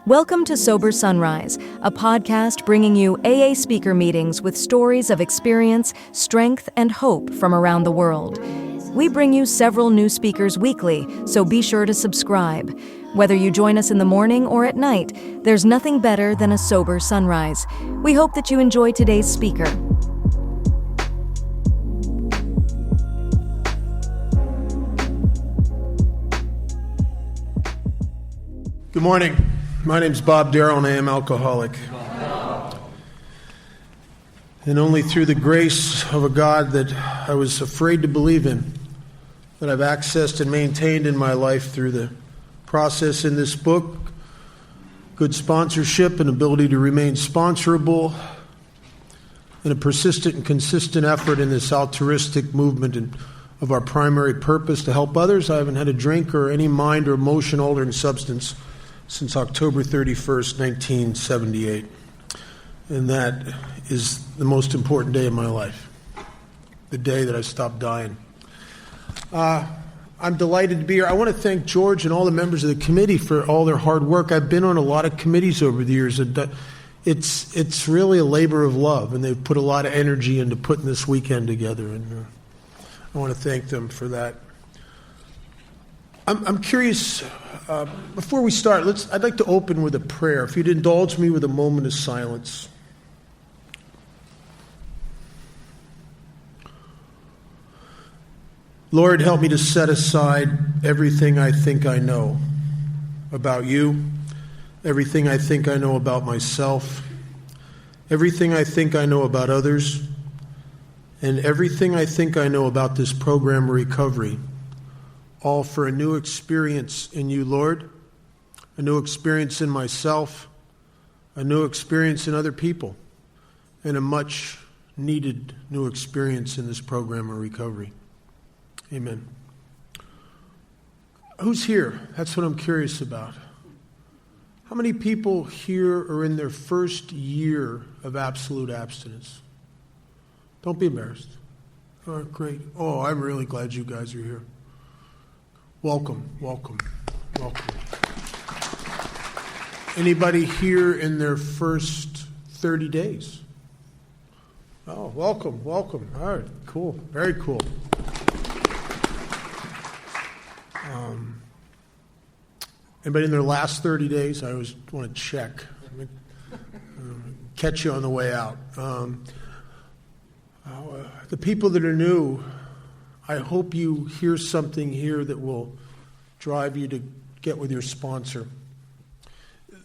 Welcome to Sober Sunrise, a podcast bringing you AA speaker meetings with stories of experience, strength, and hope from around the world. We bring you several new speakers weekly, so be sure to subscribe. Whether you join us in the morning or at night, there's nothing better than a sober sunrise. We hope that you enjoy today's speaker. Good morning. My name's Bob Darrell, and I am alcoholic. And only through the grace of a God that I was afraid to believe in, that I've accessed and maintained in my life through the process in this book, good sponsorship and ability to remain sponsorable, and a persistent and consistent effort in this altruistic movement of our primary purpose to help others. I haven't had a drink or any mind or emotion altering substance since October 31st, 1978. And that is the most important day of my life, the day that I stopped dying. I'm delighted to be here. I want to thank George and all the members of the committee for all their hard work. I've been on a lot of committees over the years. It's really a labor of love, and they've put a lot of energy into putting this weekend together, and I want to thank them for that. I'm curious, before we start, I'd like to open with a prayer. If you'd indulge me with a moment of silence. Lord, help me to set aside everything I think I know about you, everything I think I know about myself, everything I think I know about others, and everything I think I know about this program of recovery, all for a new experience in you, Lord, a new experience in myself, a new experience in other people, and a much needed new experience in this program of recovery. Amen. Who's here? That's what I'm curious about. How many people here are in their first year of absolute abstinence? Don't be embarrassed. All right, great. Oh, I'm really glad you guys are here. Welcome, welcome, welcome. Anybody here in their first 30 days? Oh, welcome, welcome. All right, cool, very cool. Anybody in their last 30 days? I always want to check. Catch you on the way out. The people that are new, I hope you hear something here that will drive you to get with your sponsor.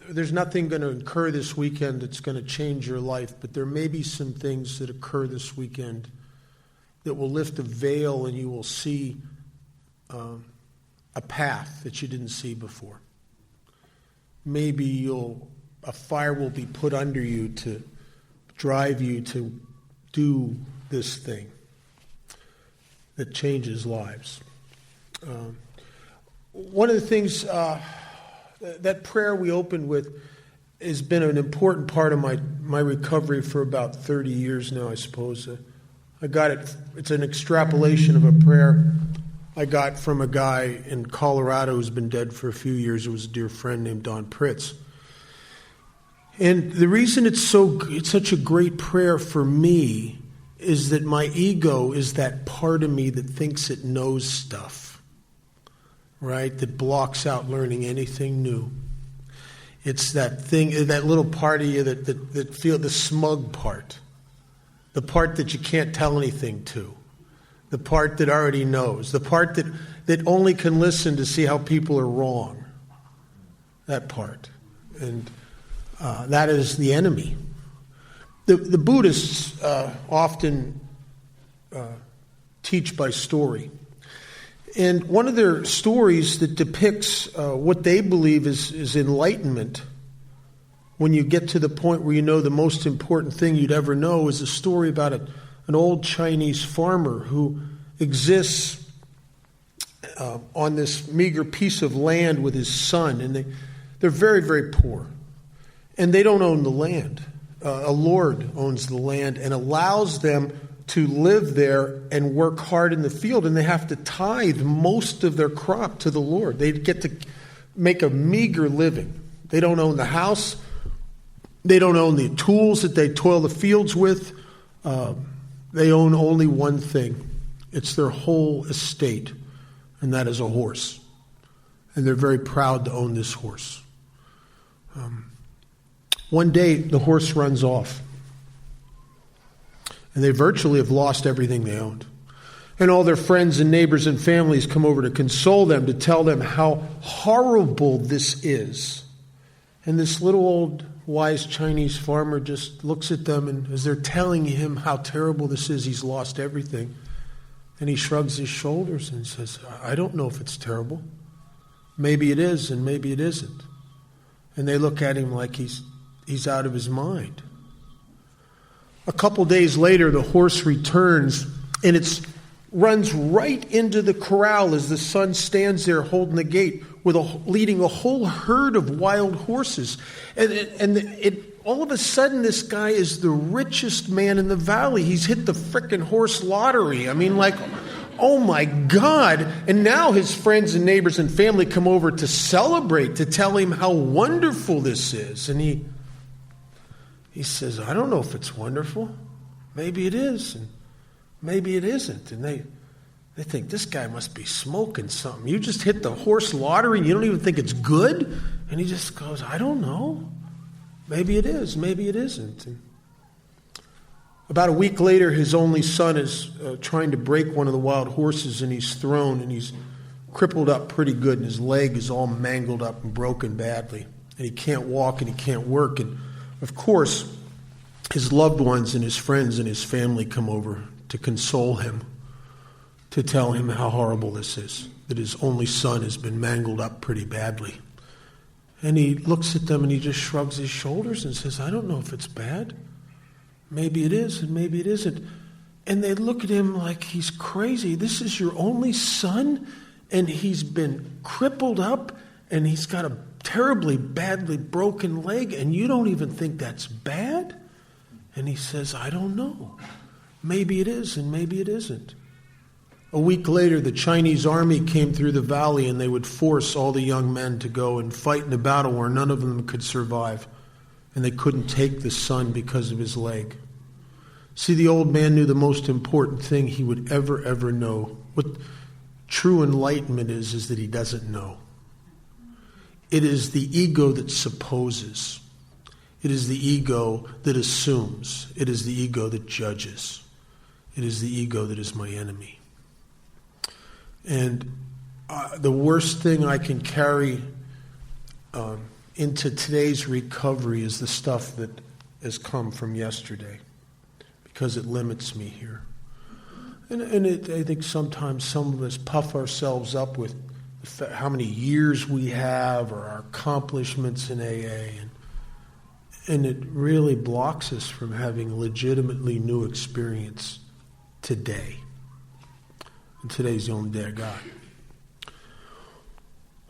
There's nothing going to occur this weekend that's going to change your life, but there may be some things that occur this weekend that will lift a veil and you will see a path that you didn't see before. Maybe a fire will be put under you to drive you to do this thing that changes lives. One of the things, that prayer we opened with has been an important part of my recovery for about 30 years now, I suppose. I got it, it's an extrapolation of a prayer I got from a guy in Colorado who's been dead for a few years. It was a dear friend named Don Pritz. And the reason it's such a great prayer for me is that my ego is that part of me that thinks it knows stuff, right? That blocks out learning anything new. It's that thing, that little part of you that feel the smug part, the part that you can't tell anything to, the part that already knows, the part that only can listen to see how people are wrong, that part. And that is the enemy. The Buddhists often teach by story. And one of their stories that depicts what they believe is enlightenment, when you get to the point where you know the most important thing you'd ever know, is a story about an old Chinese farmer who exists on this meager piece of land with his son. And they're very, very poor. And they don't own the land. A lord owns the land and allows them to live there and work hard in the field, and they have to tithe most of their crop to the Lord. They get to make a meager living. They don't own the house. They don't own the tools that they toil the fields with. They own only one thing. It's their whole estate, and that is a horse. And they're very proud to own this horse. One day, the horse runs off. And they virtually have lost everything they owned. And all their friends and neighbors and families come over to console them, to tell them how horrible this is. And this little old wise Chinese farmer just looks at them, and as they're telling him how terrible this is, he's lost everything. And he shrugs his shoulders and says, I don't know if it's terrible. Maybe it is, and maybe it isn't. And they look at him like he's out of his mind. A couple days later, the horse returns, and it runs right into the corral as the son stands there holding the gate, leading a whole herd of wild horses. And all of a sudden, this guy is the richest man in the valley. He's hit the frickin' horse lottery. I mean, like, oh my God. And now his friends and neighbors and family come over to celebrate, to tell him how wonderful this is. And he says, I don't know if it's wonderful. Maybe it is, and maybe it isn't. And they think, this guy must be smoking something. You just hit the horse lottery and you don't even think it's good? And he just goes, I don't know. Maybe it is, maybe it isn't. And about a week later, his only son is trying to break one of the wild horses, and he's thrown, and he's crippled up pretty good, and his leg is all mangled up and broken badly. And he can't walk and he can't work. And of course, his loved ones and his friends and his family come over to console him, to tell him how horrible this is, that his only son has been mangled up pretty badly. And he looks at them and he just shrugs his shoulders and says, I don't know if it's bad. Maybe it is and maybe it isn't. And they look at him like he's crazy. This is your only son, and he's been crippled up, and he's got a terribly badly broken leg, and you don't even think that's bad? And he says, I don't know. Maybe it is and maybe it isn't. A week later, the Chinese army came through the valley, and they would force all the young men to go and fight in a battle where none of them could survive. And they couldn't take the son because of his leg. See, the old man knew the most important thing he would ever know. What true enlightenment is that he doesn't know. It is the ego that supposes. It is the ego that assumes. It is the ego that judges. It is the ego that is my enemy. And the worst thing I can carry into today's recovery is the stuff that has come from yesterday, because it limits me here. And I think sometimes some of us puff ourselves up with how many years we have or our accomplishments in AA, and it really blocks us from having legitimately new experience today. And today's the only day I got.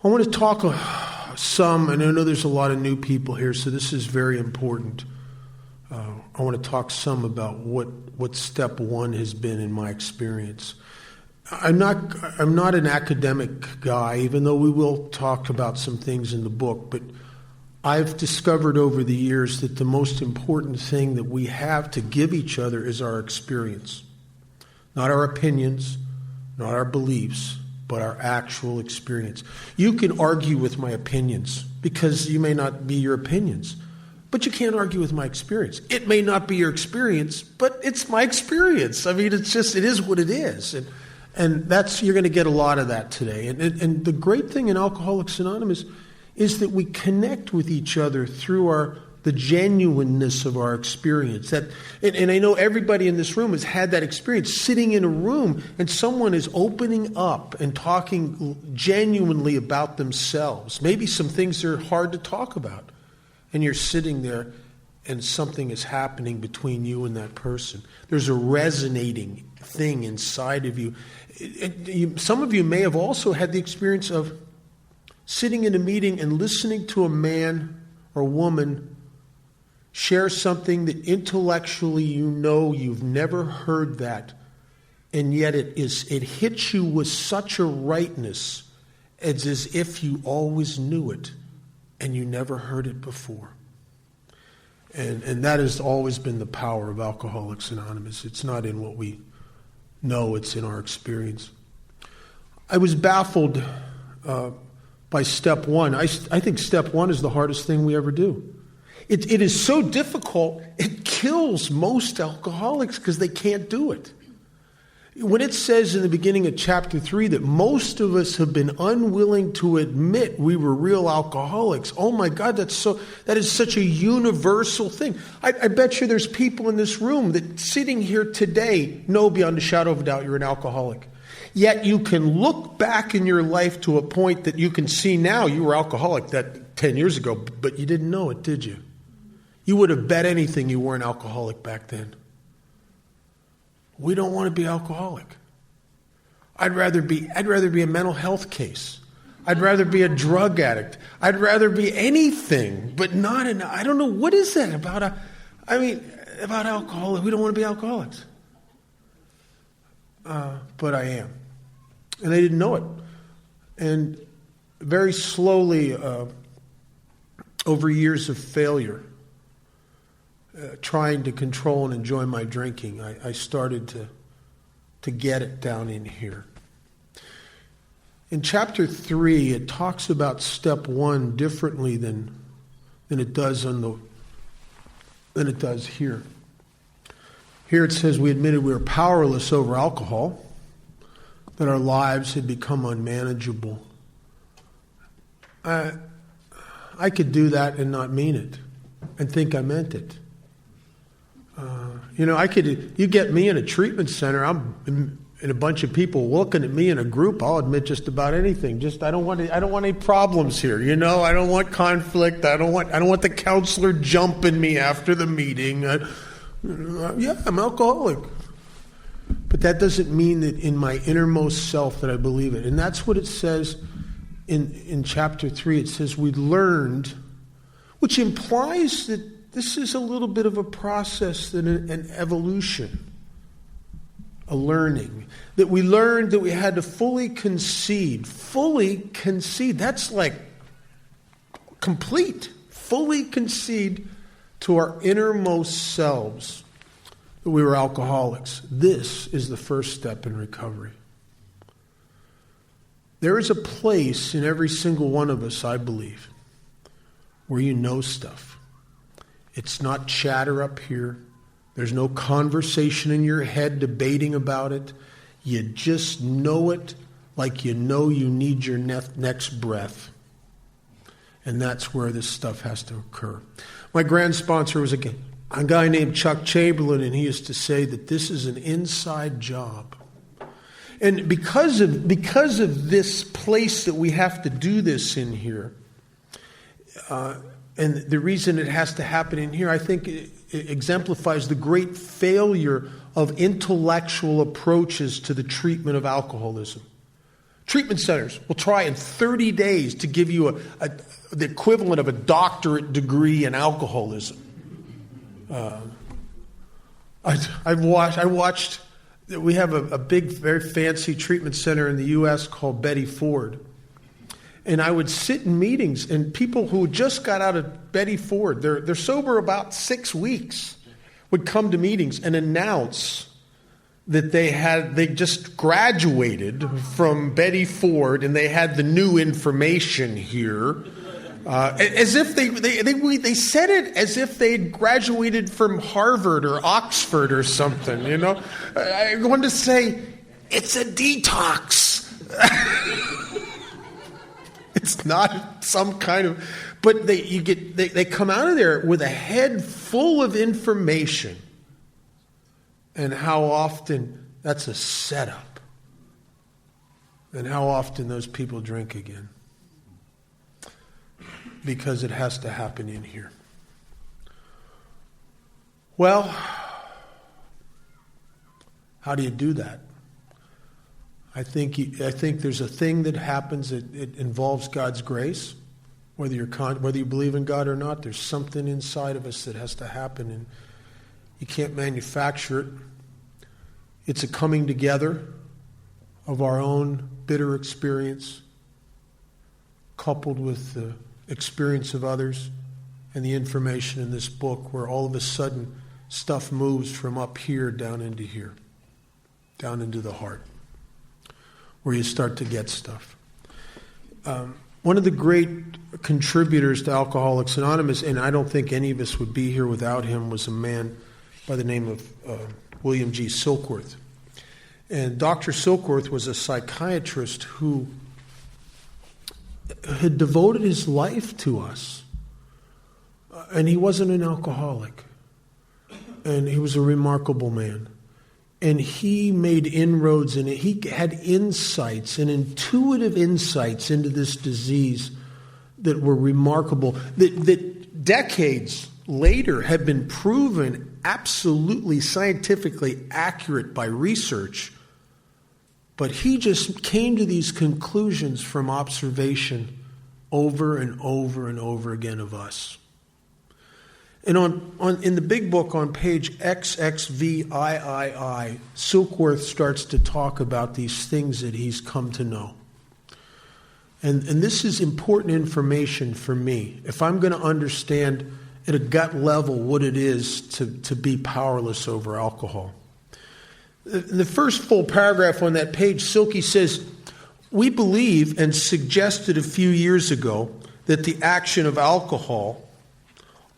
I want to talk some, and I know there's a lot of new people here, so this is very important. I want to talk some about what step one has been in my experience. I'm not an academic guy, even though we will talk about some things in the book, but I've discovered over the years that the most important thing that we have to give each other is our experience. Not our opinions, not our beliefs, but our actual experience. You can argue with my opinions because you may not be your opinions, but you can't argue with my experience. It may not be your experience, but it's my experience. I mean, it is what it is. And you're going to get a lot of that today. And the great thing in Alcoholics Anonymous is that we connect with each other through the genuineness of our experience. And I know everybody in this room has had that experience, sitting in a room and someone is opening up and talking genuinely about themselves. Maybe some things that are hard to talk about. And you're sitting there and something is happening between you and that person. There's a resonating thing inside of you. Some of you may have also had the experience of sitting in a meeting and listening to a man or woman share something that intellectually you know you've never heard that, and yet it hits you with such a rightness It's as if you always knew it and you never heard it before. And that has always been the power of Alcoholics Anonymous. It's not in what we know, it's in our experience. I was baffled by step one. I think step one is the hardest thing we ever do. It is so difficult, it kills most alcoholics because they can't do it. When it says in the beginning of chapter 3 that most of us have been unwilling to admit we were real alcoholics, oh my God, that is such a universal thing. I bet you there's people in this room that sitting here today know beyond a shadow of a doubt you're an alcoholic. Yet you can look back in your life to a point that you can see now you were alcoholic that 10 years ago, but you didn't know it, did you? You would have bet anything you weren't alcoholic back then. We don't want to be alcoholic. I'd rather be a mental health case. I'd rather be a drug addict. I'd rather be anything, but not I don't know, what is that about about alcohol? We don't want to be alcoholics. But I am. And they didn't know it. And very slowly, over years of failure, trying to control and enjoy my drinking, I started to get it down in here. In chapter 3, it talks about step 1 differently than it does here. Here it says we admitted we were powerless over alcohol, that our lives had become unmanageable. I could do that and not mean it, and think I meant it. You get me in a treatment center, and a bunch of people looking at me in a group, I'll admit just about anything. I don't want any problems here, I don't want conflict. I don't want the counselor jumping me after the meeting. I'm alcoholic. But that doesn't mean that in my innermost self that I believe it. And that's what it says in chapter 3. It says we learned, which implies that this is a little bit of a process, an evolution, a learning. That we learned that we had to fully concede. That's like complete. Fully concede to our innermost selves that we were alcoholics. This is the first step in recovery. There is a place in every single one of us, I believe, where you know stuff. It's not chatter up here. There's no conversation in your head debating about it. You just know it like you know you need your next breath. And that's where this stuff has to occur. My grand sponsor was a guy named Chuck Chamberlain, and he used to say that this is an inside job. And because of this place that we have to do this in here, and the reason it has to happen in here, I think it exemplifies the great failure of intellectual approaches to the treatment of alcoholism. Treatment centers will try in 30 days to give you the equivalent of a doctorate degree in alcoholism. I watched. We have a big, very fancy treatment center in the U.S. called Betty Ford. And I would sit in meetings, and people who just got out of Betty Ford, they're sober about 6 weeks, would come to meetings and announce that they just graduated from Betty Ford and they had the new information here, as if they said it as if they'd graduated from Harvard or Oxford or something. I wanted to say it's a detox. It's not some kind of, but they come out of there with a head full of information. And how often that's a setup. And how often those people drink again. Because it has to happen in here. Well, how do you do that? I think there's a thing that happens. It involves God's grace, whether you believe in God or not. There's something inside of us that has to happen, and you can't manufacture it. It's a coming together of our own bitter experience coupled with the experience of others and the information in this book, where all of a sudden stuff moves from up here, down into the heart, where you start to get stuff. One of the great contributors to Alcoholics Anonymous, and I don't think any of us would be here without him, was a man by the name of William G. Silkworth. And Dr. Silkworth was a psychiatrist who had devoted his life to us. And he wasn't an alcoholic. And he was a remarkable man. And he made inroads in it. He had insights and intuitive insights into this disease that were remarkable, that decades later have been proven absolutely scientifically accurate by research. But he just came to these conclusions from observation over and over and over again of us. And in the big book on page XXVIII, Silkworth starts to talk about these things that he's come to know. And this is important information for me. If I'm going to understand at a gut level what it is to be powerless over alcohol. In the first full paragraph on that page, Silky says, "We believe and suggested a few years ago that the action of alcohol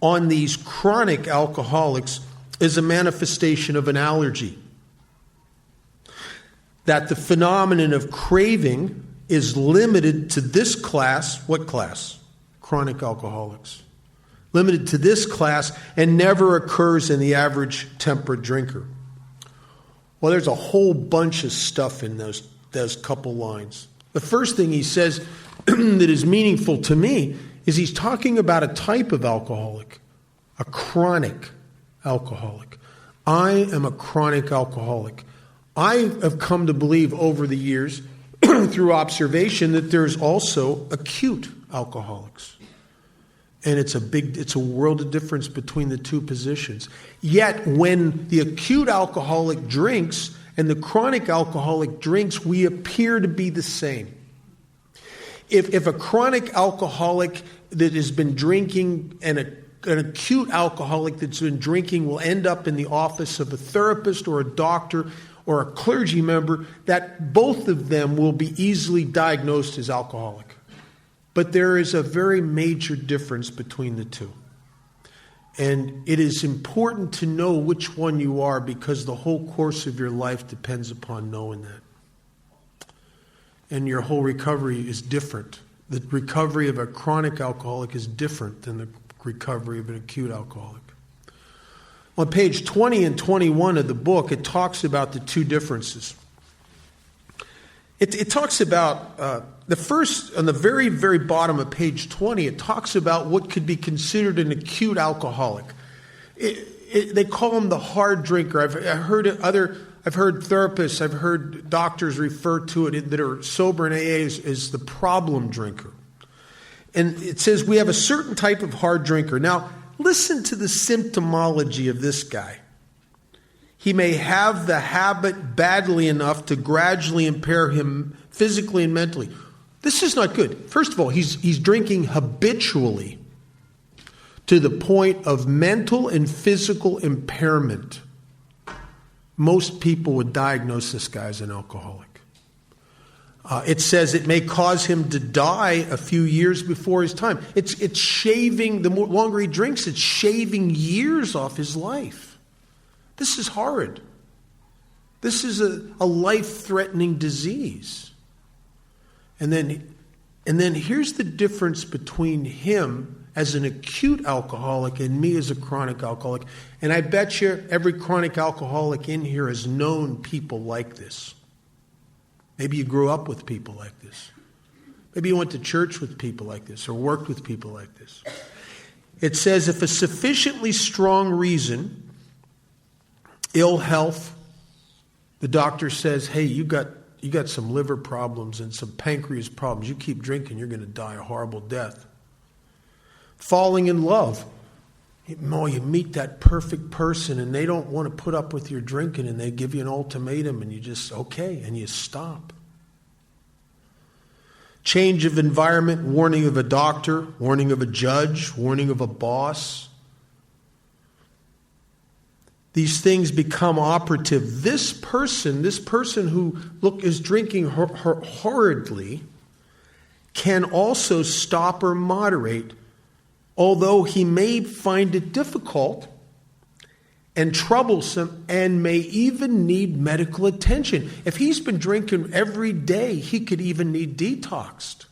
on these chronic alcoholics is a manifestation of an allergy. That the phenomenon of craving is limited to this class." What class? Chronic alcoholics. Limited to this class and never occurs in the average temperate drinker. Well, there's a whole bunch of stuff in those couple lines. The first thing he says that is meaningful to me is he's talking about a type of alcoholic, a chronic alcoholic. I am a chronic alcoholic. I have come to believe over the years through observation that there's also acute alcoholics. And it's a world of difference between the two positions. Yet when the acute alcoholic drinks and the chronic alcoholic drinks, we appear to be the same. If a chronic alcoholic that has been drinking and an acute alcoholic that's been drinking will end up in the office of a therapist or a doctor or a clergy member, that both of them will be easily diagnosed as alcoholic. But there is a very major difference between the two. And it is important to know which one you are, because the whole course of your life depends upon knowing that. And your whole recovery is different. The recovery of a chronic alcoholic is different than the recovery of an acute alcoholic. On page 20 and 21 of the book, it talks about the two differences. It talks about, the first, on the very, very bottom of page 20, it talks about what could be considered an acute alcoholic. They call him the hard drinker. I've heard therapists, I've heard doctors refer to it that are sober in AA as the problem drinker. And it says we have a certain type of hard drinker. Now, listen to the symptomology of this guy. He may have the habit badly enough to gradually impair him physically and mentally. This is not good. First of all, he's drinking habitually to the point of mental and physical impairment. Most people would diagnose this guy as an alcoholic. It says it may cause him to die a few years before his time. It's shaving, the longer he drinks, it's shaving years off his life. This is horrid. This is a life-threatening disease. And then here's the difference between him as an acute alcoholic and me as a chronic alcoholic. And I bet you every chronic alcoholic in here has known people like this. Maybe you grew up with people like this. Maybe you went to church with people like this or worked with people like this. It says if a sufficiently strong reason, ill health, the doctor says, hey, you got some liver problems and some pancreas problems. You keep drinking, you're going to die a horrible death. Falling in love. You meet that perfect person and they don't want to put up with your drinking and they give you an ultimatum and you just, okay, and you stop. Change of environment, warning of a doctor, warning of a judge, warning of a boss. These things become operative. This person who is drinking horridly, can also stop or moderate, although he may find it difficult and troublesome and may even need medical attention. If he's been drinking every day, he could even need detoxed.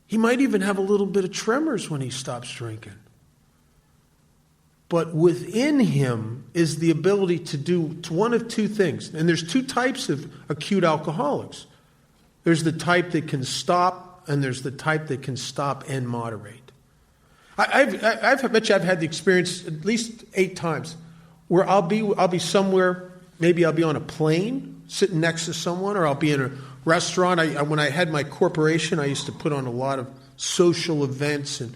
He might even have a little bit of tremors when he stops drinking. But within him is the ability to do one of two things. And there's two types of acute alcoholics. There's the type that can stop, and there's the type that can stop and moderate. I bet you I've had the experience at least 8 times where I'll be somewhere, maybe I'll be on a plane sitting next to someone, or I'll be in a restaurant. When I had my corporation, I used to put on a lot of social events, and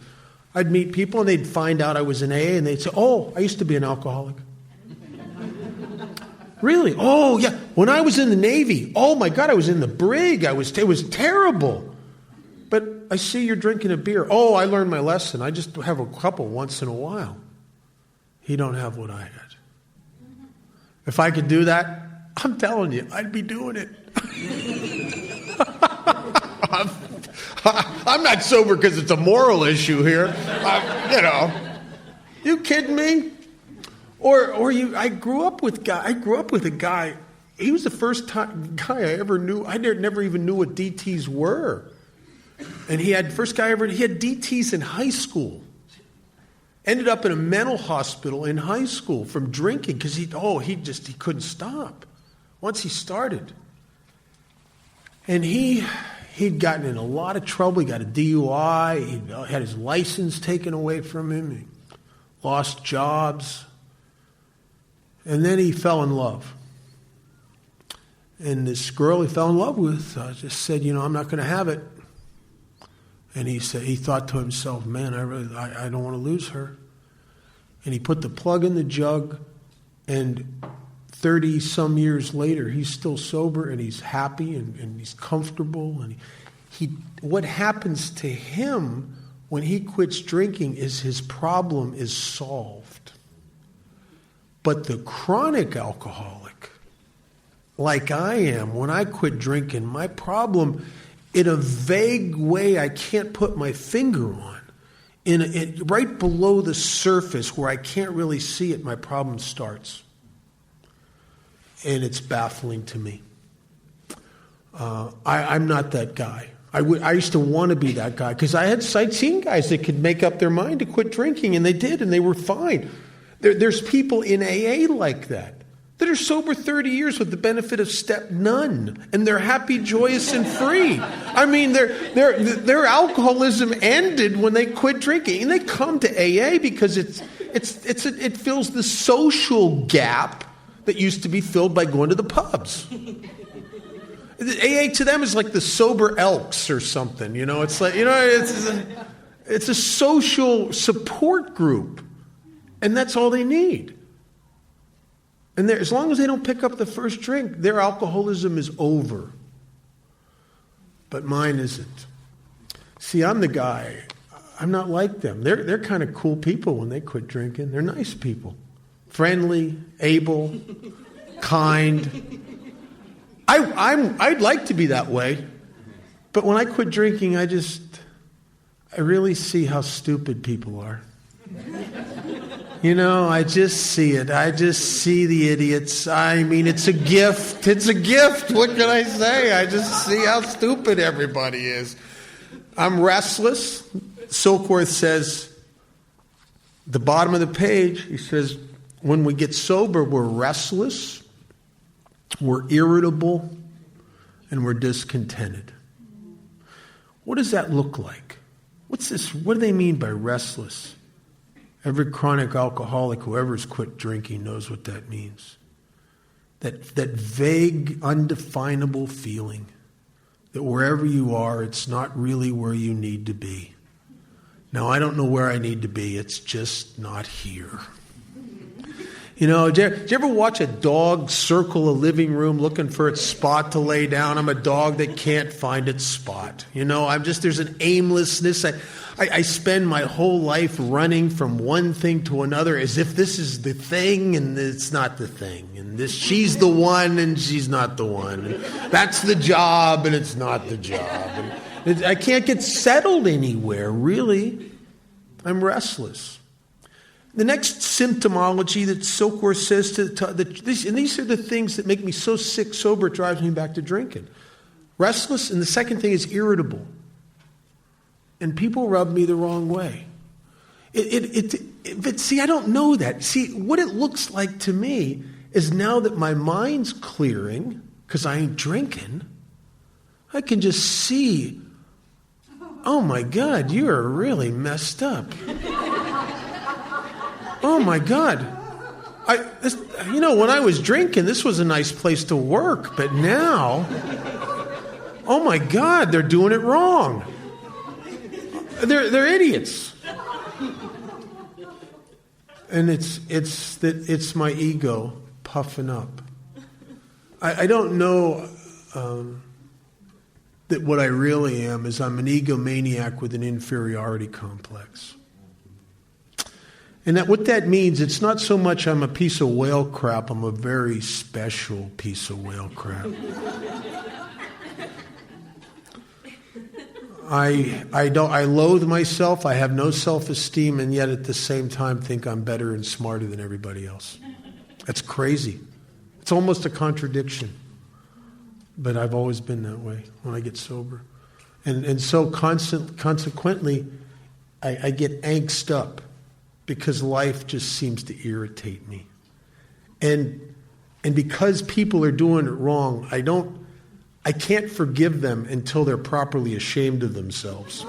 I'd meet people, and they'd find out I was in AA, and they'd say, "Oh, I used to be an alcoholic." Really? Oh, yeah. When I was in the Navy, oh my God, I was in the brig. It was terrible. But I see you're drinking a beer. Oh, I learned my lesson. I just have a couple once in a while. You don't have what I had. If I could do that, I'm telling you, I'd be doing it. I'm not sober because it's a moral issue here. You kidding me? I grew up with a guy. He was the first guy I ever knew. I never even knew what DTs were. And he had DTs in high school. Ended up in a mental hospital in high school from drinking because he couldn't stop once he started. And he'd gotten in a lot of trouble. He got a DUI. He had his license taken away from him. He lost jobs. And then he fell in love. And this girl he fell in love with just said, "I'm not going to have it." And he thought to himself, "Man, I don't want to lose her." And he put the plug in the jug, and 30 some years later, he's still sober, and he's happy, and he's comfortable. And what happens to him when he quits drinking is his problem is solved. But the chronic alcoholic, like I am, when I quit drinking, my problem, in a vague way I can't put my finger on, right below the surface where I can't really see it, my problem starts. And it's baffling to me. I'm not that guy. I used to want to be that guy because I'd seen guys that could make up their mind to quit drinking, and they did, and they were fine. There's people in AA like that are sober 30 years with the benefit of step none, and they're happy, joyous, and free. I mean, their alcoholism ended when they quit drinking, and they come to AA because it fills the social gap that used to be filled by going to the pubs. AA to them is like the sober Elks or something. It's like it's a social support group. And that's all they need. And as long as they don't pick up the first drink, their alcoholism is over. But mine isn't. See, I'm the guy. I'm not like them. They're kind of cool people when they quit drinking. They're nice people. Friendly, able, kind. I'd like to be that way. But when I quit drinking, I really see how stupid people are. I just see it. I just see the idiots. I mean, it's a gift. It's a gift. What can I say? I just see how stupid everybody is. I'm restless. Silkworth says, the bottom of the page, he says, when we get sober, we're restless, we're irritable, and we're discontented. What does that look like? What's this? What do they mean by restless? Every chronic alcoholic, whoever's quit drinking, knows what that means. That vague, undefinable feeling that wherever you are, it's not really where you need to be. Now, I don't know where I need to be. It's just not here. You know, did you ever watch a dog circle a living room looking for its spot to lay down? I'm a dog that can't find its spot. You know, there's an aimlessness. I spend my whole life running from one thing to another as if this is the thing and it's not the thing. And she's the one and she's not the one. And that's the job and it's not the job. And I can't get settled anywhere, really. I'm restless. The next symptomology that Silkworth says, and these are the things that make me so sick, sober, it drives me back to drinking. Restless, and the second thing is irritable. And people rub me the wrong way. But see, I don't know that. See, what it looks like to me is now that my mind's clearing, because I ain't drinking, I can just see, oh my God, you are really messed up. Oh my God. When I was drinking, this was a nice place to work, but now, oh my God, they're doing it wrong. They're idiots. And it's my ego puffing up. I don't know that what I really am is I'm an egomaniac with an inferiority complex. And what that means, it's not so much I'm a piece of whale crap, I'm a very special piece of whale crap. I loathe myself, I have no self-esteem, and yet at the same time think I'm better and smarter than everybody else. That's crazy. It's almost a contradiction. But I've always been that way when I get sober. And so consequently, I get angst up because life just seems to irritate me. And because people are doing it wrong, I can't forgive them until they're properly ashamed of themselves.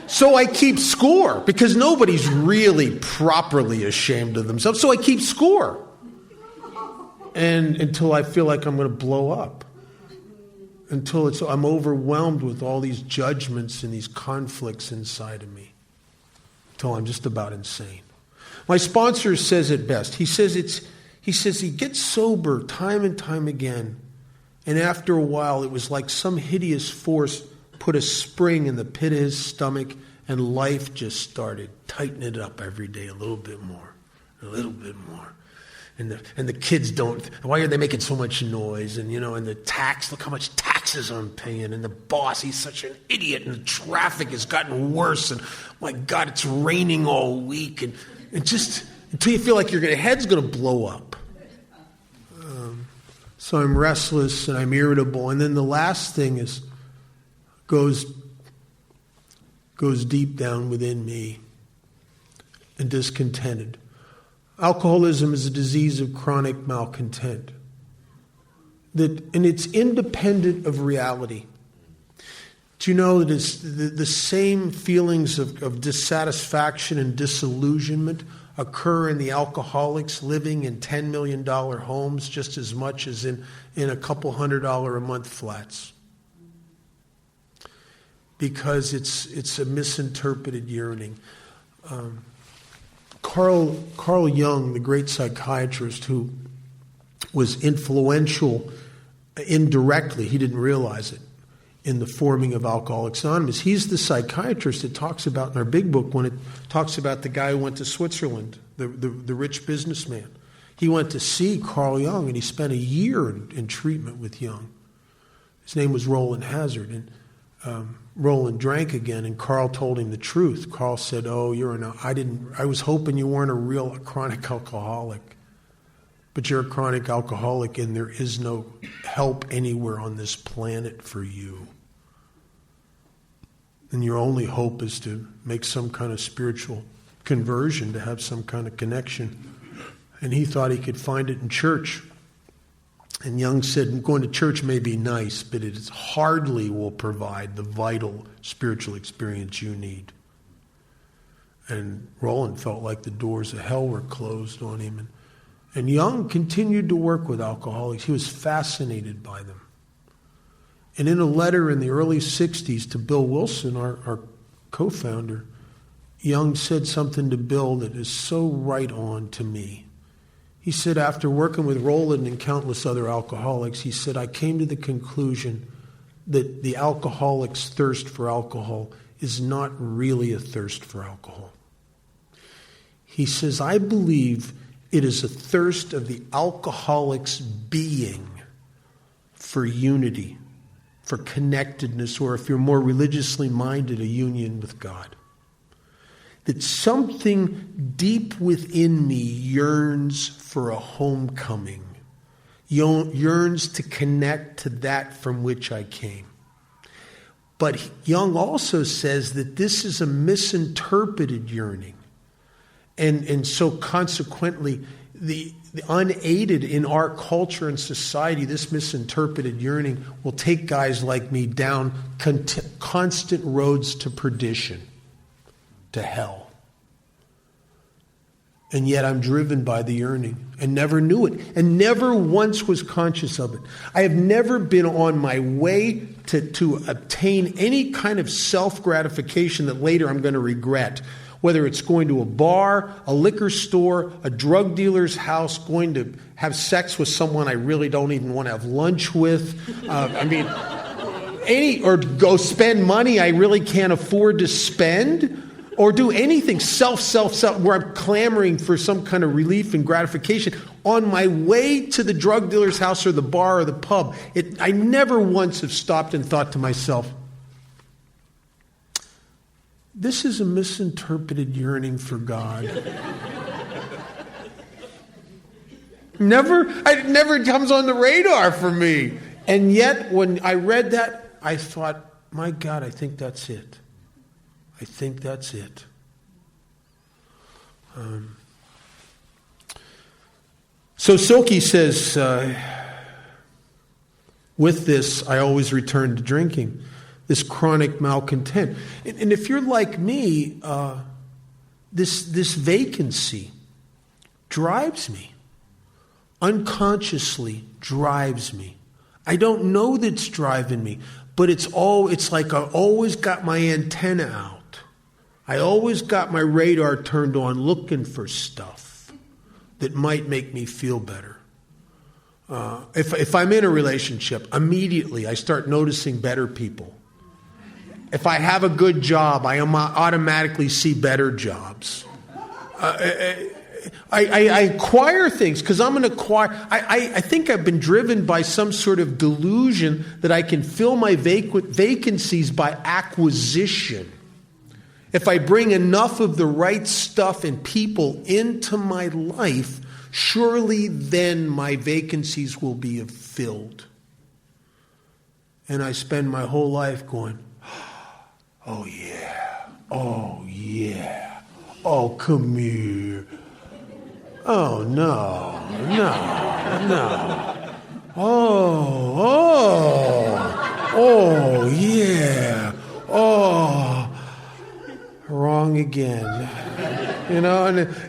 So I keep score, because nobody's really properly ashamed of themselves. So I keep score. And until I feel like I'm going to blow up. Until I'm overwhelmed with all these judgments and these conflicts inside of me. Until I'm just about insane. My sponsor says it best. He says he gets sober time and time again, and after a while it was like some hideous force put a spring in the pit of his stomach, and life just started tightening it up every day a little bit more, a little bit more. And the kids why are they making so much noise? And and the tax, look how much taxes I'm paying. And the boss, he's such an idiot. And the traffic has gotten worse. And my God, it's raining all week. And just until you feel like your head's going to blow up. So I'm restless and I'm irritable. And then the last thing goes deep down within me and discontented. Alcoholism is a disease of chronic malcontent. And it's independent of reality. Do you know that it's the same feelings of dissatisfaction and disillusionment occur in the alcoholics living in $10 million homes just as much as in a couple $100 a month flats? Because it's a misinterpreted yearning. Carl Jung, the great psychiatrist who was influential indirectly, he didn't realize it, in the forming of Alcoholics Anonymous. He's the psychiatrist that talks about in our big book when it talks about the guy who went to Switzerland, the rich businessman. He went to see Carl Jung and he spent a year in treatment with Jung. His name was Roland Hazard. And Roland drank again, and Carl told him the truth. Carl said, "Oh, I was hoping you weren't a real chronic alcoholic, but you're a chronic alcoholic, and there is no help anywhere on this planet for you. And your only hope is to make some kind of spiritual conversion, to have some kind of connection." And he thought he could find it in church. And Jung said, going to church may be nice, but it hardly will provide the vital spiritual experience you need. And Roland felt like the doors of hell were closed on him. And Jung continued to work with alcoholics. He was fascinated by them. And in a letter in the early 60s to Bill Wilson, our co-founder, Young said something to Bill that is so right on to me. He said, after working with Roland and countless other alcoholics, he said, I came to the conclusion that the alcoholic's thirst for alcohol is not really a thirst for alcohol. He says, I believe it is a thirst of the alcoholic's being for unity, for connectedness, or if you're more religiously minded, a union with God. That something deep within me yearns for a homecoming, yearns to connect to that from which I came. But Young also says that this is a misinterpreted yearning. And so consequently, the unaided in our culture and society, this misinterpreted yearning will take guys like me down constant roads to perdition, to hell. And yet I'm driven by the yearning and never knew it and never once was conscious of it. I have never been on my way to obtain any kind of self-gratification that later I'm going to regret. Whether it's going to a bar, a liquor store, a drug dealer's house, going to have sex with someone I really don't even want to have lunch with. Or go spend money I really can't afford to spend. Or do anything self, where I'm clamoring for some kind of relief and gratification. On my way to the drug dealer's house or the bar or the pub, I never once have stopped and thought to myself, this is a misinterpreted yearning for God. It never comes on the radar for me. And yet, when I read that, I thought, my God, I think that's it. I think that's it. So Silky says, with this, I always return to drinking. This chronic malcontent. And if you're like me, this vacancy drives me. Unconsciously drives me. I don't know that's driving me, but it's like I always got my antenna out. I always got my radar turned on looking for stuff that might make me feel better. If I'm in a relationship, immediately I start noticing better people. If I have a good job, I automatically see better jobs. I acquire things because I'm an acquire. I think I've been driven by some sort of delusion that I can fill my vacancies by acquisition. If I bring enough of the right stuff and people into my life, surely then my vacancies will be filled. And I spend my whole life going, oh yeah, oh yeah, oh come here. Oh, no. Oh, yeah. Oh, wrong again. And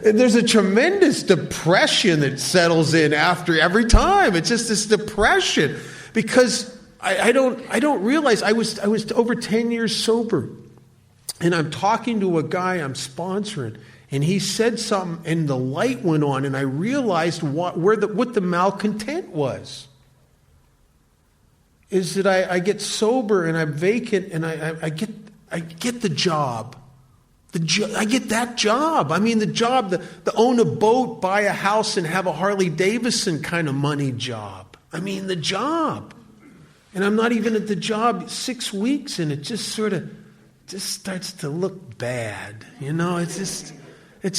there's a tremendous depression that settles in after every time. It's just this depression because I don't realize I was over 10 years sober, and I'm talking to a guy I'm sponsoring. And he said something, and the light went on, and I realized what the malcontent was. Is that I get sober and I'm vacant, and I get the job. I get that job. I mean, the job, the own a boat, buy a house, and have a Harley Davidson kind of money job. I mean, the job. And I'm not even at the job 6 weeks, and it just sort of starts to look bad. It's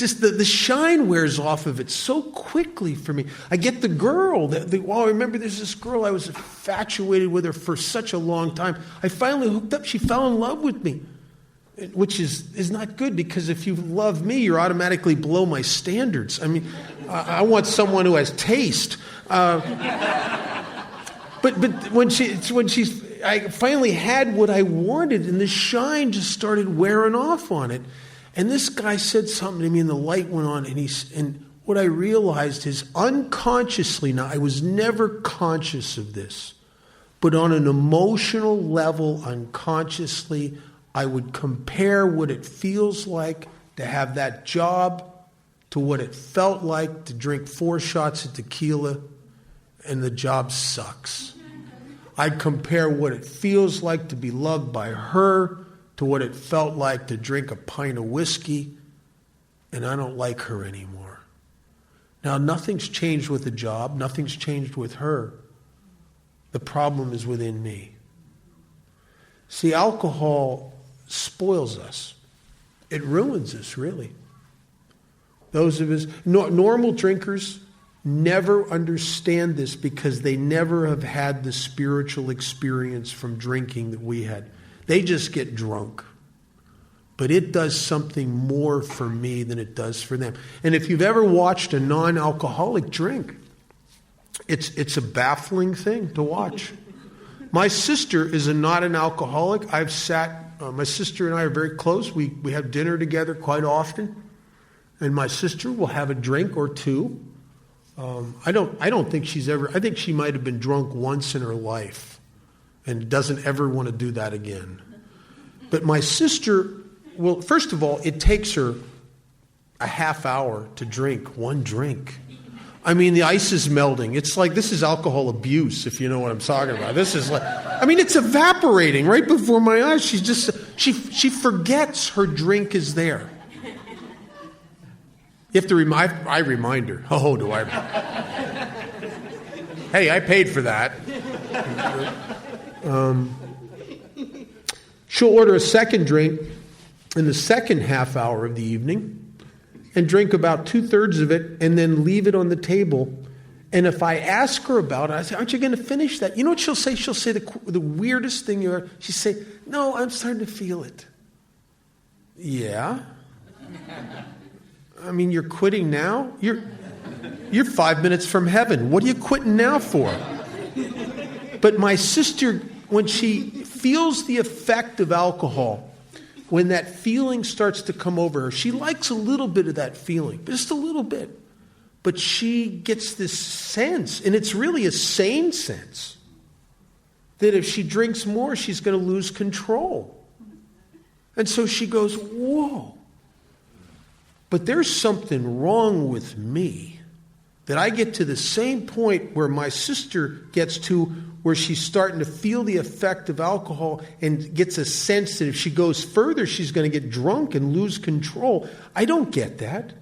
just the shine wears off of it so quickly for me. I get the girl. I remember there's this girl I was infatuated with her for such a long time. I finally hooked up. She fell in love with me, which is not good because if you love me, you're automatically below my standards. I mean, I want someone who has taste. But I finally had what I wanted, and the shine just started wearing off on it. And this guy said something to me, and the light went on, and what I realized is unconsciously, now I was never conscious of this, but on an emotional level, unconsciously, I would compare what it feels like to have that job to what it felt like to drink 4 shots of tequila, and the job sucks. I'd compare what it feels like to be loved by her to what it felt like to drink a pint of whiskey, and I don't like her anymore. Now, nothing's changed with the job. Nothing's changed with her. The problem is within me. See, alcohol spoils us. It ruins us, really. Those of us, normal drinkers never understand this because they never have had the spiritual experience from drinking that we had. They just get drunk. But it does something more for me than it does for them. And if you've ever watched a non-alcoholic drink, it's a baffling thing to watch. My sister is not an alcoholic. My sister and I are very close. We have dinner together quite often. And my sister will have a drink or two. I don't think she's ever, I think she might have been drunk once in her life and doesn't ever want to do that again. But my sister, well, first of all, it takes her a half hour to drink one drink. I mean, the ice is melting. It's like, this is alcohol abuse, if you know what I'm talking about. This is like, I mean, it's evaporating right before my eyes. She forgets her drink is there. You have to I remind her. Oh, do I? Hey, I paid for that. She'll order a second drink in the second half hour of the evening and drink about 2/3 of it and then leave it on the table. And if I ask her about it, I say, aren't you going to finish that? You know what she'll say? She'll say the weirdest thing you ever. She'll say, no, I'm starting to feel it. Yeah? I mean, you're quitting now? You're 5 minutes from heaven. What are you quitting now for? But my sister, when she feels the effect of alcohol, when that feeling starts to come over her, she likes a little bit of that feeling, just a little bit. But she gets this sense, and it's really a sane sense, that if she drinks more, she's going to lose control. And so she goes, whoa. But there's something wrong with me that I get to the same point where my sister gets to, where she's starting to feel the effect of alcohol and gets a sense that if she goes further, she's going to get drunk and lose control. I don't get that.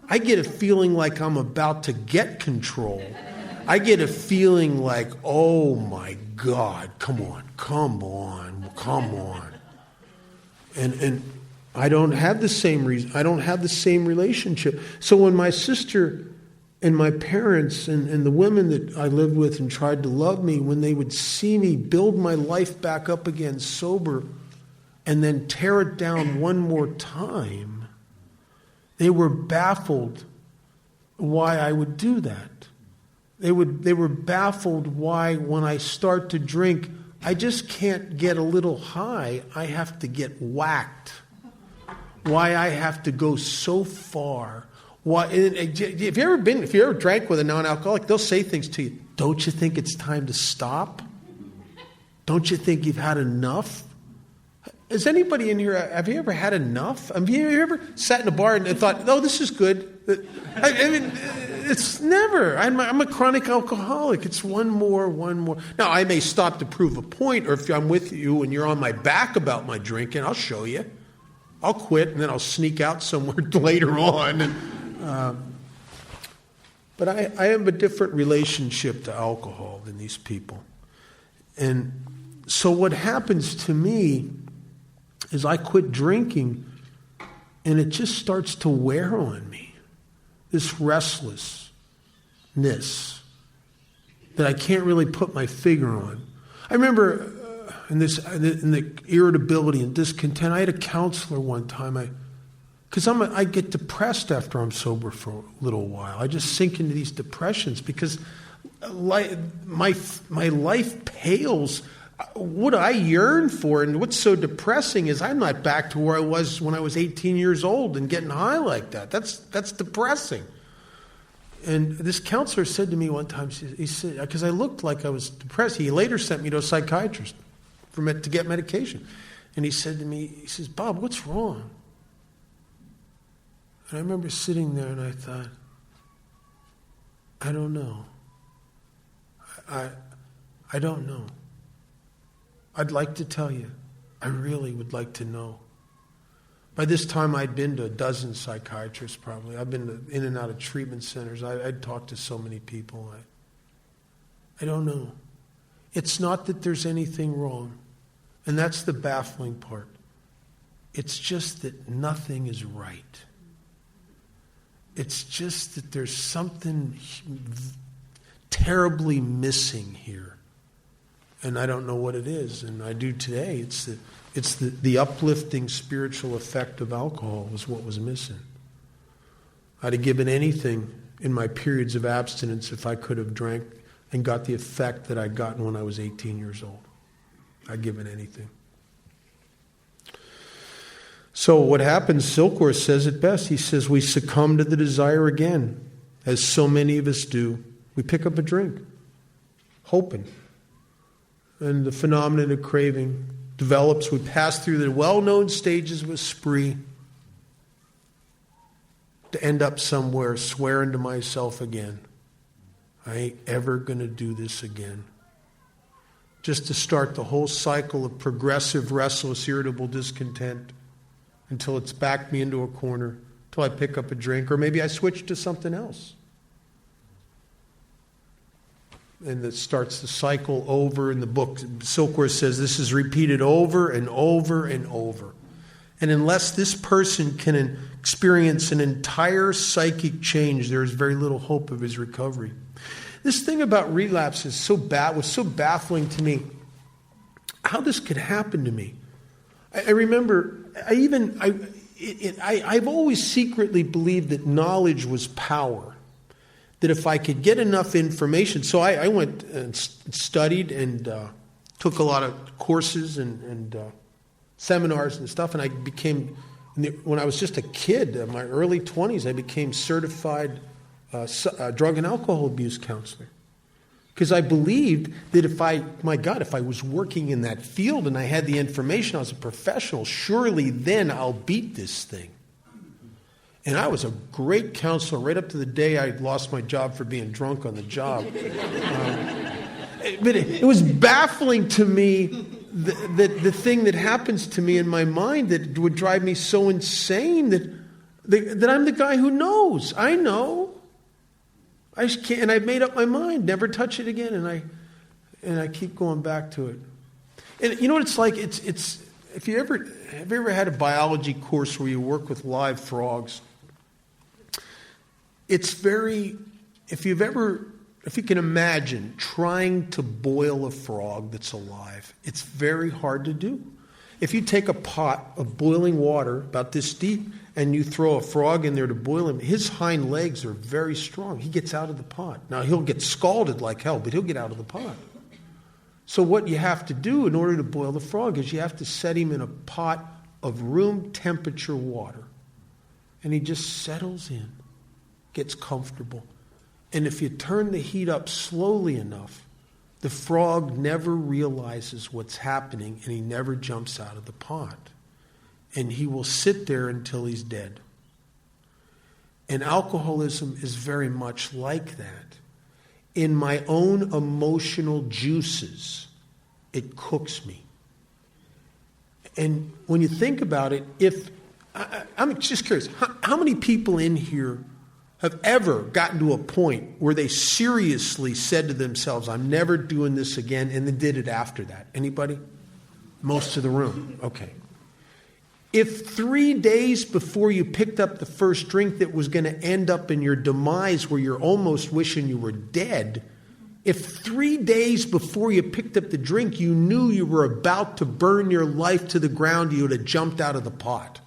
I get a feeling like I'm about to get control. I get a feeling like, oh my God, come on. And I don't have the same reason. I don't have the same relationship. So when my sister and my parents and the women that I lived with and tried to love me, when they would see me build my life back up again sober and then tear it down one more time, they were baffled why I would do that. They were baffled why when I start to drink, I just can't get a little high. I have to get whacked. Why I have to go so far. Why? If you ever drank with a non-alcoholic, they'll say things to you. Don't you think it's time to stop? Don't you think you've had enough? Is anybody in here, have you ever had enough? Have you ever sat in a bar and thought, oh, this is good? I mean, it's never. I'm a chronic alcoholic. It's one more. Now, I may stop to prove a point, or if I'm with you and you're on my back about my drinking, I'll show you. I'll quit, and then I'll sneak out somewhere later on. But I have a different relationship to alcohol than these people. And so what happens to me is I quit drinking, and it just starts to wear on me. This restlessness that I can't really put my finger on. I remember in the irritability and discontent, I had a counselor one time. Because I get depressed after I'm sober for a little while. I just sink into these depressions because my life pales. What I yearn for and what's so depressing is I'm not back to where I was when I was 18 years old and getting high like that. That's depressing. And this counselor said to me one time, he said, because I looked like I was depressed. He later sent me to a psychiatrist to get medication. And he said to me, he says, Bob, what's wrong? And I remember sitting there and I thought, I don't know. I don't know. I'd like to tell you. I really would like to know. By this time, I'd been to a dozen psychiatrists probably. I've been in and out of treatment centers. I'd talked to so many people. I don't know. It's not that there's anything wrong. And that's the baffling part. It's just that nothing is right. It's just that there's something terribly missing here. And I don't know what it is. And I do today. It's the uplifting spiritual effect of alcohol was what was missing. I'd have given anything in my periods of abstinence if I could have drank and got the effect that I'd gotten when I was 18 years old. I'd given anything. So what happens, Silkworth says it best. He says, we succumb to the desire again, as so many of us do. We pick up a drink, hoping. And the phenomenon of craving develops. We pass through the well-known stages of a spree to end up somewhere swearing to myself again, I ain't ever going to do this again. Just to start the whole cycle of progressive, restless, irritable discontent until it's backed me into a corner, till I pick up a drink, or maybe I switch to something else. And that starts the cycle over. In the book, Silkworth says this is repeated over and over and over. And unless this person can experience an entire psychic change, there is very little hope of his recovery. This thing about relapse is was so baffling to me. How this could happen to me. I remember, I've always secretly believed that knowledge was power. That if I could get enough information, so I went and studied and took a lot of courses and seminars and stuff, and I became, when I was just a kid, in my early 20s, I became certified drug and alcohol abuse counselor. Because I believed that if I was working in that field and I had the information, I was a professional, surely then I'll beat this thing. And I was a great counselor right up to the day I lost my job for being drunk on the job. But it was baffling to me that the thing that happens to me in my mind that would drive me so insane that I'm the guy who knows. I know. I just can't, and I've made up my mind, never touch it again, and I keep going back to it. And you know what it's like? It's have you ever had a biology course where you work with live frogs? It's very, if you can imagine trying to boil a frog that's alive, it's very hard to do. If you take a pot of boiling water about this deep and you throw a frog in there to boil him, his hind legs are very strong. He gets out of the pot. Now, he'll get scalded like hell, but he'll get out of the pot. So what you have to do in order to boil the frog is you have to set him in a pot of room temperature water. And he just settles in, gets comfortable. And if you turn the heat up slowly enough, the frog never realizes what's happening and he never jumps out of the pot. And he will sit there until he's dead. And alcoholism is very much like that. In my own emotional juices, it cooks me. And when you think about it, I'm just curious, how many people in here have ever gotten to a point where they seriously said to themselves, I'm never doing this again, and then did it after that? Anybody? Most of the room. Okay. If 3 days before you picked up the first drink that was going to end up in your demise where you're almost wishing you were dead, if 3 days before you picked up the drink you knew you were about to burn your life to the ground, you would have jumped out of the pot.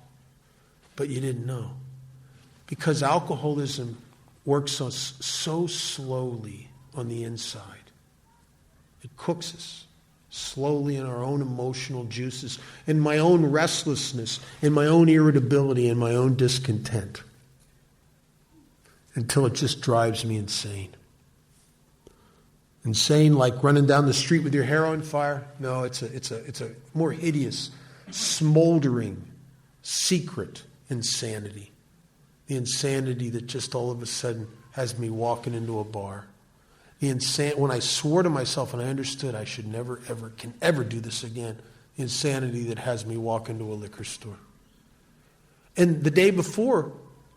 But you didn't know. Because alcoholism works us so slowly on the inside. It cooks us slowly in our own emotional juices, in my own restlessness, in my own irritability, in my own discontent. Until it just drives me insane. Insane like running down the street with your hair on fire? No, it's a more hideous, smoldering, secret insanity. The insanity that just all of a sudden has me walking into a bar. When I swore to myself and I understood I should never, ever do this again. The insanity that has me walk into a liquor store. And the day before,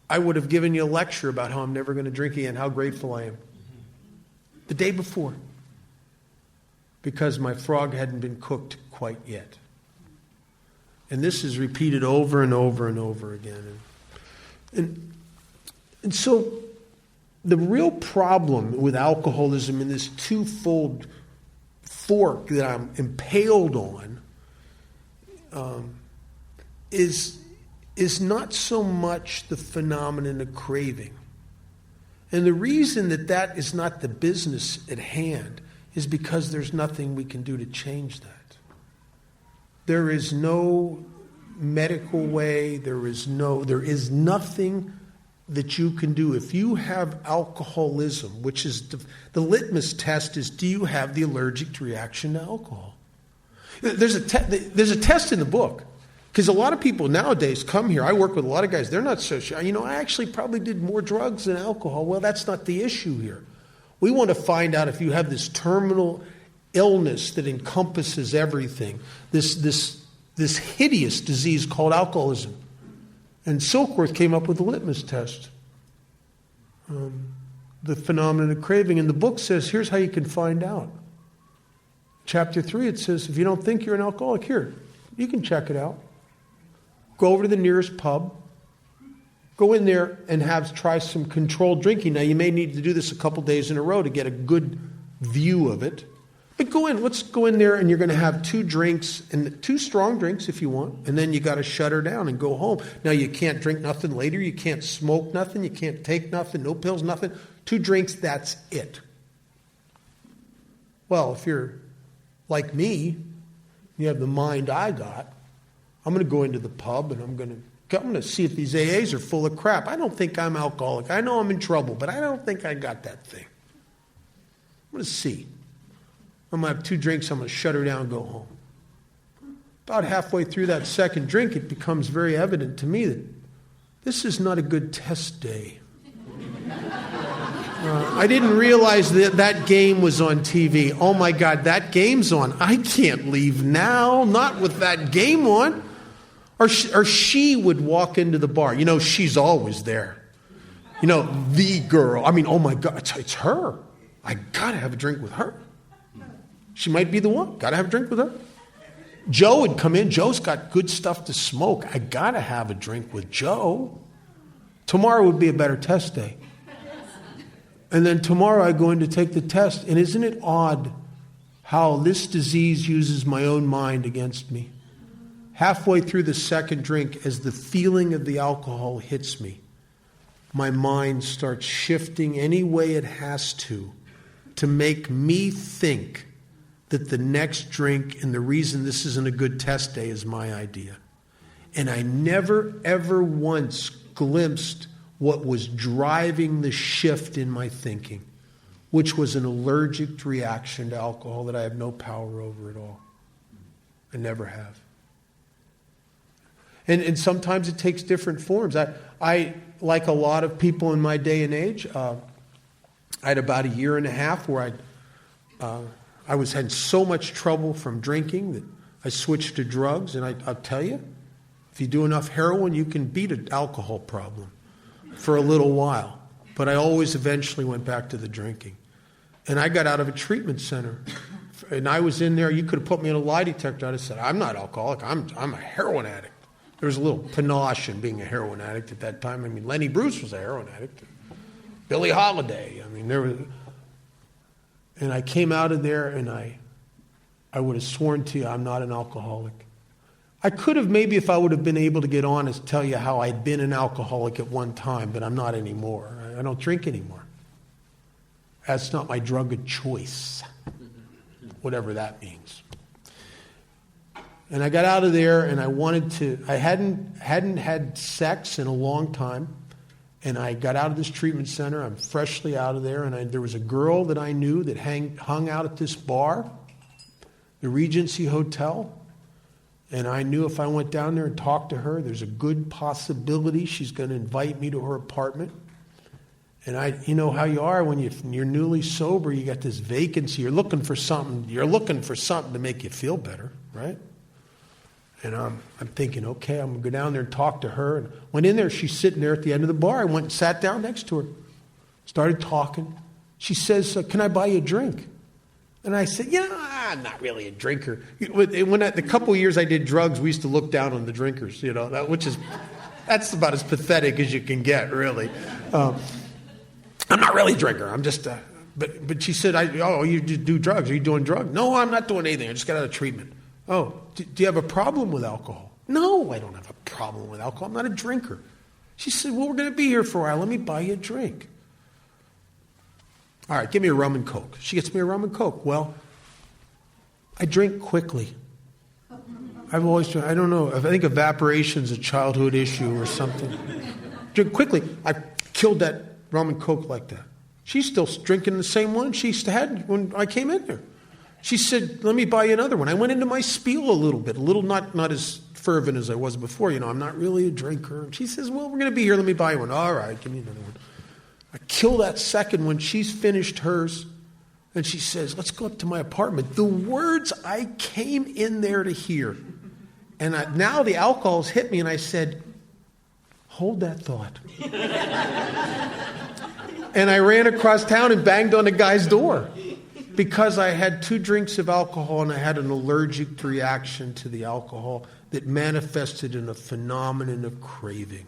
I would have given you a lecture about how I'm never going to drink again, how grateful I am. The day before. Because my frog hadn't been cooked quite yet. And this is repeated over and over and over again. And so the real problem with alcoholism in this twofold fork that I'm impaled on is not so much the phenomenon of craving. And the reason that is not the business at hand is because there's nothing we can do to change that. There is no medical way, there is nothing that you can do. If you have alcoholism, which is the litmus test is, do you have the allergic reaction to alcohol? There's a test in the book. Because a lot of people nowadays come here. I work with a lot of guys. They're not so sure. I actually probably did more drugs than alcohol. Well, that's not the issue here. We want to find out if you have this terminal illness that encompasses everything, this hideous disease called alcoholism. And Silkworth came up with the litmus test, the phenomenon of craving. And the book says, here's how you can find out. Chapter 3, it says, if you don't think you're an alcoholic, here, you can check it out. Go over to the nearest pub. Go in there and try some controlled drinking. Now, you may need to do this a couple days in a row to get a good view of it. But let's go in there and you're going to have 2 drinks, and 2 strong drinks if you want, and then you got to shut her down and go home. Now, you can't drink nothing later. You can't smoke nothing. You can't take nothing. No pills, nothing. 2 drinks, that's it. Well, if you're like me, you have the mind I got, I'm going to go into the pub and I'm going to see if these AAs are full of crap. I don't think I'm alcoholic. I know I'm in trouble, but I don't think I got that thing. I'm going to see. I'm going to have 2 drinks. I'm going to shut her down and go home. About halfway through that second drink, it becomes very evident to me that this is not a good test day. I didn't realize that game was on TV. Oh my God, that game's on. I can't leave now, not with that game on. Or she would walk into the bar. She's always there. The girl. Oh my God, it's her. I got to have a drink with her. She might be the one. Got to have a drink with her. Joe would come in. Joe's got good stuff to smoke. I got to have a drink with Joe. Tomorrow would be a better test day. And then tomorrow I go in to take the test. And isn't it odd how this disease uses my own mind against me? Halfway through the second drink, as the feeling of the alcohol hits me, my mind starts shifting any way it has to make me think that the next drink and the reason this isn't a good test day is my idea. And I never, ever once glimpsed what was driving the shift in my thinking, which was an allergic reaction to alcohol that I have no power over at all. I never have. And sometimes it takes different forms. I like a lot of people in my day and age, I had about 1.5 years where I was had so much trouble from drinking that I switched to drugs. And I'll tell you, if you do enough heroin, you can beat an alcohol problem for a little while. But I always eventually went back to the drinking. And I got out of a treatment center. And I was in there. You could have put me in a lie detector. I'd have said, I'm not alcoholic. I'm a heroin addict. There was a little panache in being a heroin addict at that time. Lenny Bruce was a heroin addict. Billie Holiday. There was... And I came out of there and I would have sworn to you I'm not an alcoholic. I could have maybe, if I would have been able to get honest, tell you how I'd been an alcoholic at one time, but I'm not anymore. I don't drink anymore. That's not my drug of choice, whatever that means. And I got out of there and I hadn't had sex in a long time. And I got out of this treatment center. I'm freshly out of there. And there was a girl that I knew that hung out at this bar, the Regency Hotel. And I knew if I went down there and talked to her, there's a good possibility she's going to invite me to her apartment. And you know how you are when you're newly sober, you got this vacancy. You're looking for something to make you feel better, right? And I'm thinking, okay, I'm going to go down there and talk to her. And went in there, she's sitting there at the end of the bar. I went and sat down next to her. Started talking. She says, can I buy you a drink? And I said, I'm not really a drinker. The couple of years I did drugs, we used to look down on the drinkers, that's about as pathetic as you can get, really. I'm not really a drinker. I'm just, but she said, you do drugs. Are you doing drugs? No, I'm not doing anything. I just got out of treatment. Oh, do you have a problem with alcohol? No, I don't have a problem with alcohol. I'm not a drinker. She said, well, we're going to be here for a while. Let me buy you a drink. All right, give me a rum and Coke. She gets me a rum and Coke. Well, I drink quickly. I've always, I don't know, I think evaporation's a childhood issue or something. Drink quickly. I killed that rum and Coke like that. She's still drinking the same one she had when I came in there. She said, let me buy you another one. I went into my spiel a little not as fervent as I was before. I'm not really a drinker. She says, well, we're going to be here. Let me buy you one. All right, give me another one. I kill that second one. She's finished hers. And she says, let's go up to my apartment. The words I came in there to hear. And now the alcohol's hit me, and I said, hold that thought. And I ran across town and banged on the guy's door because I had 2 drinks of alcohol and I had an allergic reaction to the alcohol that manifested in a phenomenon of craving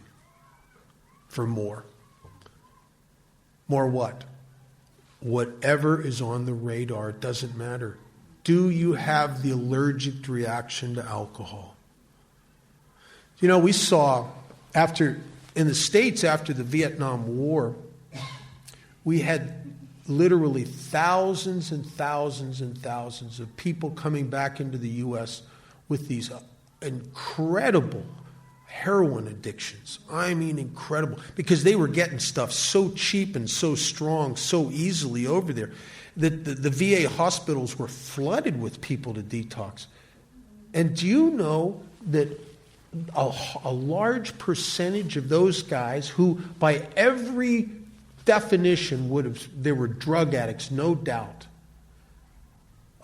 for more. More what? Whatever is on the radar, it doesn't matter. Do you have the allergic reaction to alcohol? We saw in the States after the Vietnam War, we had literally thousands and thousands and thousands of people coming back into the U.S. with these incredible heroin addictions. I mean incredible. Because they were getting stuff so cheap and so strong so easily over there that the VA hospitals were flooded with people to detox. And do you know that a large percentage of those guys who by every definition they were drug addicts, no doubt.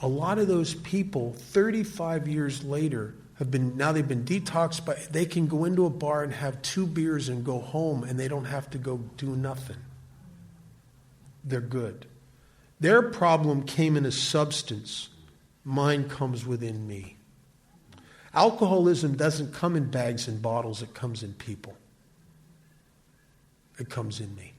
A lot of those people 35 years later they've been detoxed, but they can go into a bar and have 2 beers and go home and they don't have to go do nothing. They're good. Their problem came in a substance. Mine comes within me. Alcoholism doesn't come in bags and bottles, it comes in people. It comes in me.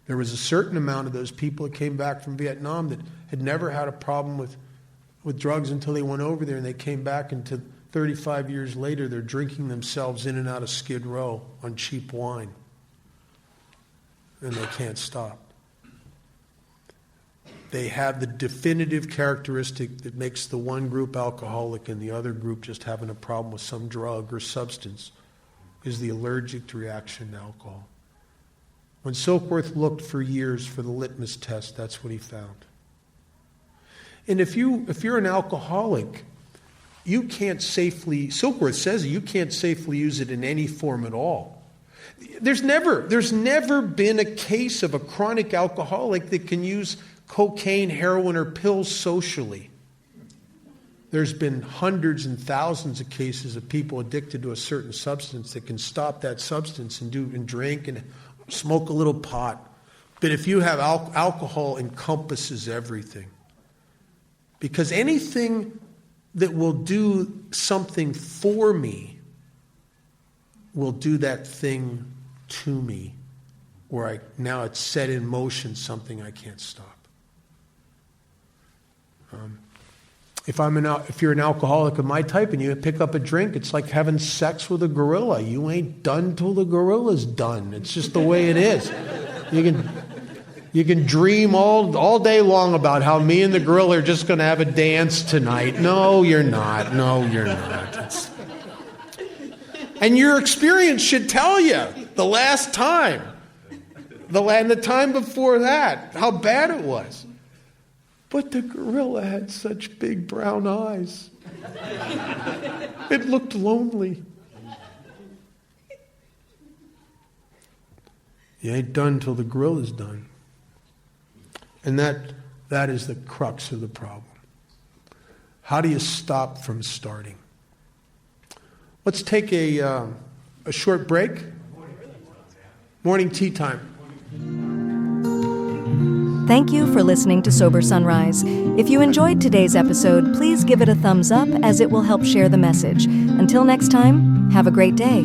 There was a certain amount of those people that came back from Vietnam that had never had a problem with drugs until they went over there, and they came back, and 35 years later they're drinking themselves in and out of Skid Row on cheap wine. And they can't stop. They have the definitive characteristic that makes the one group alcoholic and the other group just having a problem with some drug or substance, is the allergic reaction to alcohol. When Silkworth looked for years for the litmus test, that's what he found. And if you're an alcoholic, you can't safely, Silkworth says you can't safely use it in any form at all. There's never been a case of a chronic alcoholic that can use cocaine, heroin, or pills socially. There's been hundreds and thousands of cases of people addicted to a certain substance that can stop that substance and drink and smoke a little pot. But if you have alcohol encompasses everything. Because anything that will do something for me will do that thing to me, where now it's set in motion something I can't stop. If you're an alcoholic of my type and you pick up a drink, it's like having sex with a gorilla. You ain't done till the gorilla's done. It's just the way it is. You can dream all day long about how me and the gorilla are just going to have a dance tonight. No, you're not. No, you're not. And your experience should tell you the last time, and the time before that, how bad it was. But the gorilla had such big brown eyes. It looked lonely. You ain't done till the grill is done. And that is the crux of the problem. How do you stop from starting? Let's take a short break. Morning tea time. Thank you for listening to Sober Sunrise. If you enjoyed today's episode, please give it a thumbs up as it will help share the message. Until next time, have a great day.